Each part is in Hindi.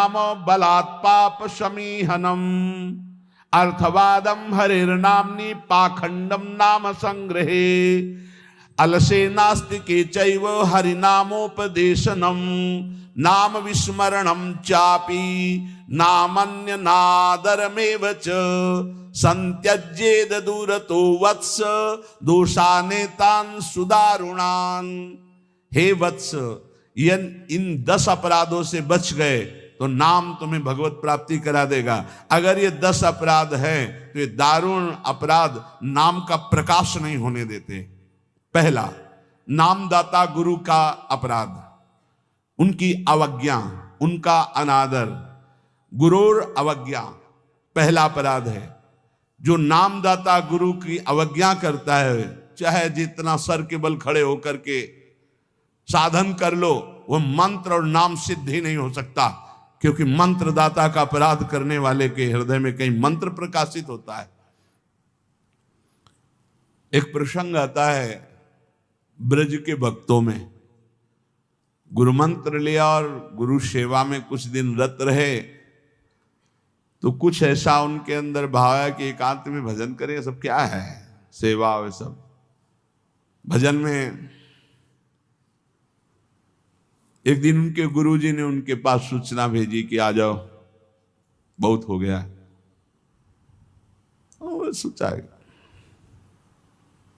नाम बलात् पाप शमीहनम, अर्थवादम हरिर्नाम्नि पाखंडम नाम संग्रहे, अलसे नास्तिके चैव हरिनामोपदेशनम, नाम विस्मरणम चापि नामन्य नादरमेव च, संत्यज्येद दूरतो वत्स दोषानेतान सुदारुणान। हे वत्स, इन 10 अपराधों से बच गए तो नाम तुम्हें भगवत प्राप्ति करा देगा। अगर ये 10 अपराध है तो ये दारुण अपराध नाम का प्रकाश नहीं होने देते। पहला, नामदाता गुरु का अपराध, उनकी अवज्ञा, उनका अनादर। गुरुर अवज्ञा पहला अपराध है। जो नामदाता गुरु की अवज्ञा करता है, चाहे जितना सर के बल खड़े होकर के साधन कर लो, वो मंत्र और नाम सिद्ध ही नहीं हो सकता, क्योंकि मंत्रदाता का अपराध करने वाले के हृदय में कहीं मंत्र प्रकाशित होता है। एक प्रसंग आता है ब्रज के भक्तों में, गुरु मंत्र लिया और गुरु सेवा में कुछ दिन रत रहे, तो कुछ ऐसा उनके अंदर भाव है कि एकांत में भजन करें। सब क्या है, सेवा वे सब भजन में। एक दिन उनके गुरुजी ने उनके पास सूचना भेजी कि आ जाओ, बहुत हो गया। और सोचा,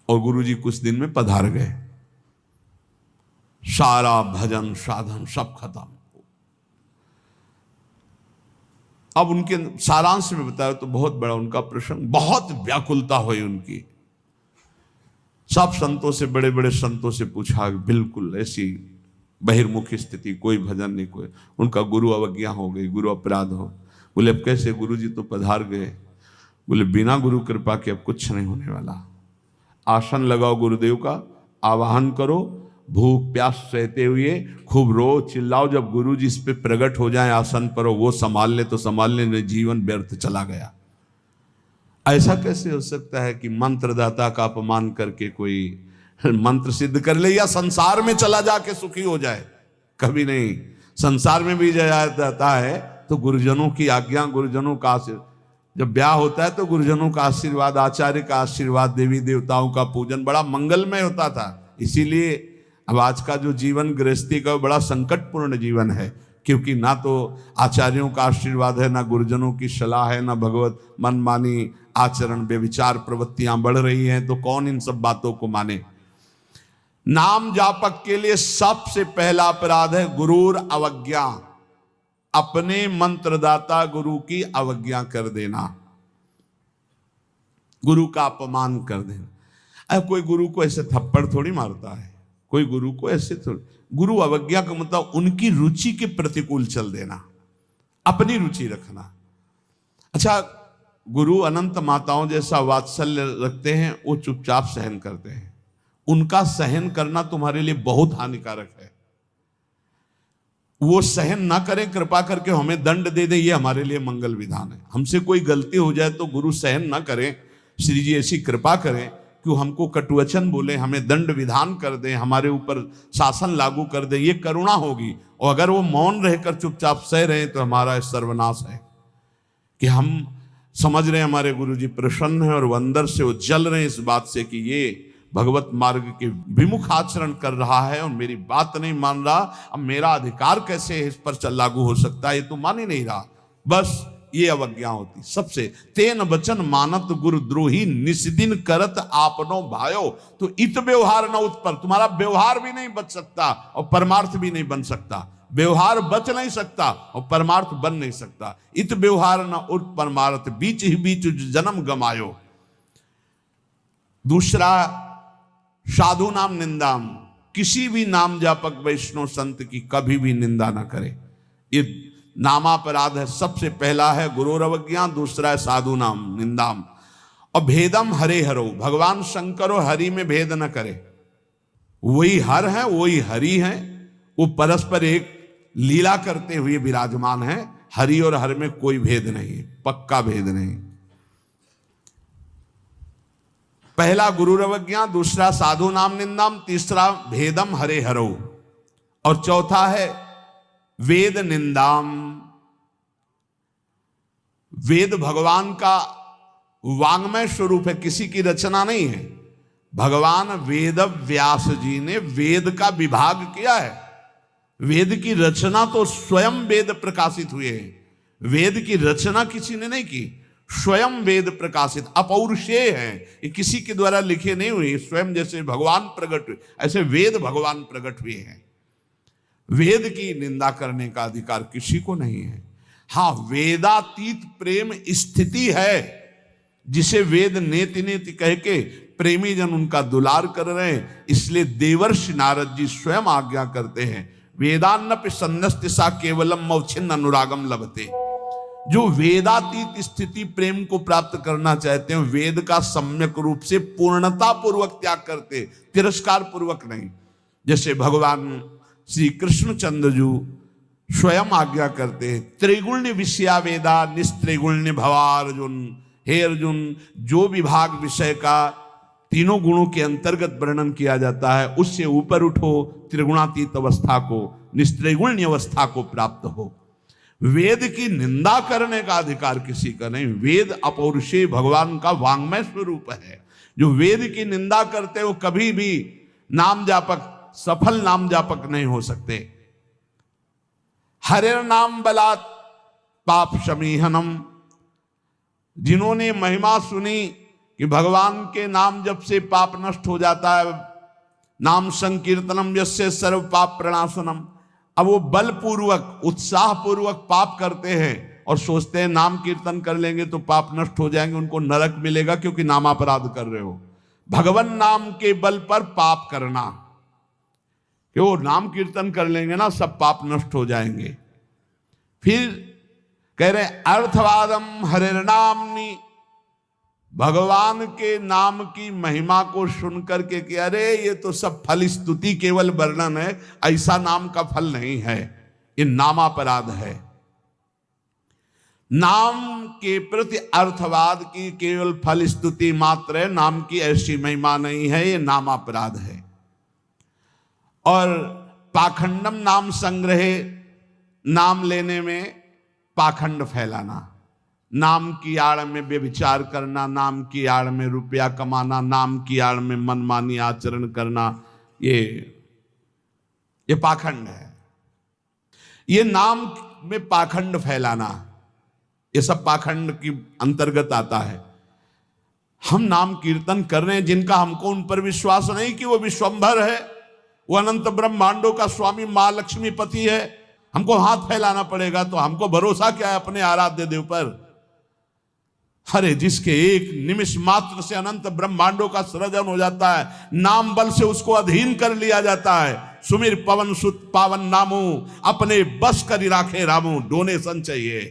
और गुरुजी कुछ दिन में पधार गए। सारा भजन साधन सब खत्म। अब उनके सारांश में बताया तो बहुत बड़ा उनका प्रसंग, बहुत व्याकुलता हुई उनकी। सब संतों से, बड़े बड़े संतों से पूछा, बिल्कुल ऐसी बहिर्मुखी स्थिति, कोई भजन नहीं, कोई। उनका गुरु अवज्ञा हो गई, गुरु अपराध हो। बोले अब कैसे, गुरु जी तो पधार गए। बोले बिना गुरु कृपा के अब कुछ नहीं होने वाला। आसन लगाओ गुरुदेव का, आवाहन करो, भूख प्यास सहते हुए खूब रो चिल्लाओ। जब गुरु जी इस पे प्रकट हो जाए आसन पर, वो संभाल ले तो संभाल ले, नहीं जीवन व्यर्थ चला गया। ऐसा कैसे हो सकता है कि मंत्रदाता का अपमान करके कोई मंत्र सिद्ध कर ले या संसार में चला जाके सुखी हो जाए? कभी नहीं। संसार में भी जाता है तो गुरुजनों की आज्ञा, गुरुजनों का आशीर्वाद। जब ब्याह होता है तो गुरुजनों का आशीर्वाद, आचार्य का आशीर्वाद, देवी देवताओं का पूजन बड़ा मंगलमय होता था। इसीलिए अब आज का जो जीवन गृहस्थी का बड़ा संकटपूर्ण जीवन है, क्योंकि ना तो आचार्यों का आशीर्वाद है, ना गुरुजनों की सलाह है, ना भगवत मनमानी आचरण व्यभिचार प्रवृत्तियां बढ़ रही हैं, तो कौन इन सब बातों को माने। नाम जापक के लिए सबसे पहला अपराध है गुरुर अवज्ञा, अपने मंत्रदाता गुरु की अवज्ञा कर देना, गुरु का अपमान कर देना। अब कोई गुरु को ऐसे थप्पड़ थोड़ी मारता है, कोई गुरु को ऐसे थोड़ी। गुरु अवज्ञा का मतलब उनकी रुचि के प्रतिकूल चल देना, अपनी रुचि रखना। अच्छा, गुरु अनंत माताओं जैसा वात्सल्य रखते हैं, वो चुपचाप सहन करते हैं। उनका सहन करना तुम्हारे लिए बहुत हानिकारक है। वो सहन ना करें, कृपा करके हमें दंड दे दें, ये हमारे लिए मंगल विधान है। हमसे कोई गलती हो जाए तो गुरु सहन ना करें, श्री जी ऐसी कृपा करें कि हमको कटुवचन बोले, हमें दंड विधान कर दें, हमारे ऊपर शासन लागू कर दें, ये करुणा होगी। और अगर वो मौन रहकर चुपचाप सह रहे हैं तो हमारा सर्वनाश है। कि हम समझ रहे हैं हमारे गुरु जी प्रसन्न है और वो अंदर से वो जल रहे हैं इस बात से कि ये भगवत मार्ग के विमुख आचरण कर रहा है और मेरी बात नहीं मान रहा, अब मेरा अधिकार कैसे इस पर लागू हो सकता है, ये तो मान ही नहीं रहा। बस ये अवज्ञा होती सबसे। तेन वचन मानत गुरु द्रोही निस्दिन करत आपनो भायो, तो इत व्यवहार न उत्पन्न। तुम्हारा व्यवहार भी नहीं बच सकता और परमार्थ भी नहीं बन सकता। व्यवहार बच नहीं सकता और परमार्थ बन नहीं सकता। इत व्यवहार न उत परमार्थ, बीच ही बीच जन्म गमायो। दूसरा, साधु नाम निंदाम, किसी भी नाम जापक वैष्णव संत की कभी भी निंदा ना करे। ये नामापराध है। सबसे पहला है गुरुर अवज्ञा, दूसरा है साधु नाम निंदाम। और भेदम हरे हरो, भगवान शंकर और हरि में भेद न करे। वही हर है, वही हरि है, वो परस्पर एक लीला करते हुए विराजमान है। हरि और हर में कोई भेद नहीं, पक्का भेद नहीं। पहला गुरुर अवज्ञा, दूसरा साधु नाम निंदाम, तीसरा भेदम हरे हरो, और चौथा है वेद निंदाम, वेद भगवान का वांग्मय स्वरूप है, किसी की रचना नहीं है। भगवान वेद व्यास जी ने वेद का विभाग किया है। वेद की रचना तो स्वयं वेद प्रकाशित हुए हैं। वेद की रचना किसी ने नहीं की, स्वयं वेद प्रकाशित अपौरुषेय हैं। ये किसी के द्वारा लिखे नहीं हुए, स्वयं जैसे भगवान प्रकट हुए ऐसे वेद भगवान प्रकट हुए हैं। वेद की निंदा करने का अधिकार किसी को नहीं है। हाँ, वेदातीत प्रेम स्थिति है जिसे वेद नेति नेति कह के प्रेमी जन उनका दुलार कर रहे हैं। इसलिए देवर्षि नारद जी स्वयं आज्ञा करते हैं, वेदान्नपि सन्नस्तिसा केवलम मौछिन्न अनुरागम लभते। जो वेदातीत स्थिति प्रेम को प्राप्त करना चाहते हैं, वेद का सम्यक रूप से पूर्णता पूर्वक त्याग करते, तिरस्कार पूर्वक नहीं। जैसे भगवान श्री कृष्णचंद्र जी स्वयं आज्ञा करते हैं, त्रिगुण्य विषया वेदा निस्त्रिगुण्य भवार्जुन। हे अर्जुन, जो विभाग विषय का तीनों गुणों के अंतर्गत वर्णन किया जाता है, उससे ऊपर उठो, त्रिगुणातीत अवस्था को, निस्त्रिगुण्य अवस्था को प्राप्त हो। वेद की निंदा करने का अधिकार किसी का नहीं। वेद अपौरुषेय भगवान का वांग्मय स्वरूप है। जो वेद की निंदा करते वो कभी भी नाम जापक, सफल नाम जापक नहीं हो सकते। हरे नाम बलात् पाप शमीहनम। जिन्होंने महिमा सुनी कि भगवान के नाम जप से पाप नष्ट हो जाता है, नाम संकीर्तनम यस्य सर्व पाप प्रणाशनम। अब वो बलपूर्वक उत्साह पूर्वक पाप करते हैं और सोचते हैं नाम कीर्तन कर लेंगे तो पाप नष्ट हो जाएंगे, उनको नरक मिलेगा क्योंकि नामापराध कर रहे हो। भगवान नाम के बल पर पाप करना, कि वो नाम कीर्तन कर लेंगे ना सब पाप नष्ट हो जाएंगे। फिर कह रहे अर्थवादम हरिर्नामनि। भगवान के नाम की महिमा को सुनकर के कि अरे ये तो सब फल स्तुति केवल वर्णन है, ऐसा नाम का फल नहीं है, ये नामापराध है। नाम के प्रति अर्थवाद की केवल फल स्तुति मात्र है, नाम की ऐसी महिमा नहीं है, ये नामापराध है। और पाखंडम नाम संग्रहे, नाम लेने में पाखंड फैलाना, नाम की आड़ में व्यभिचार करना, नाम की आड़ में रुपया कमाना, नाम की आड़ में मनमानी आचरण करना, ये पाखंड है। ये नाम में पाखंड फैलाना, ये सब पाखंड की अंतर्गत आता है। हम नाम कीर्तन कर रहे हैं, जिनका हमको उन पर विश्वास नहीं कि वो विश्वंभर है, वो अनंत ब्रह्मांडों का स्वामी मां लक्ष्मी पति है, हमको हाथ फैलाना पड़ेगा। तो हमको भरोसा क्या है अपने आराध्य देव पर? अरे जिसके एक निमिष मात्र से अनंत ब्रह्मांडों का सृजन हो जाता है, नाम बल से उसको अधीन कर लिया जाता है। सुमिर पवन सुत पावन नामो, अपने बस कर राखे रामो। डोनेशन चाहिए,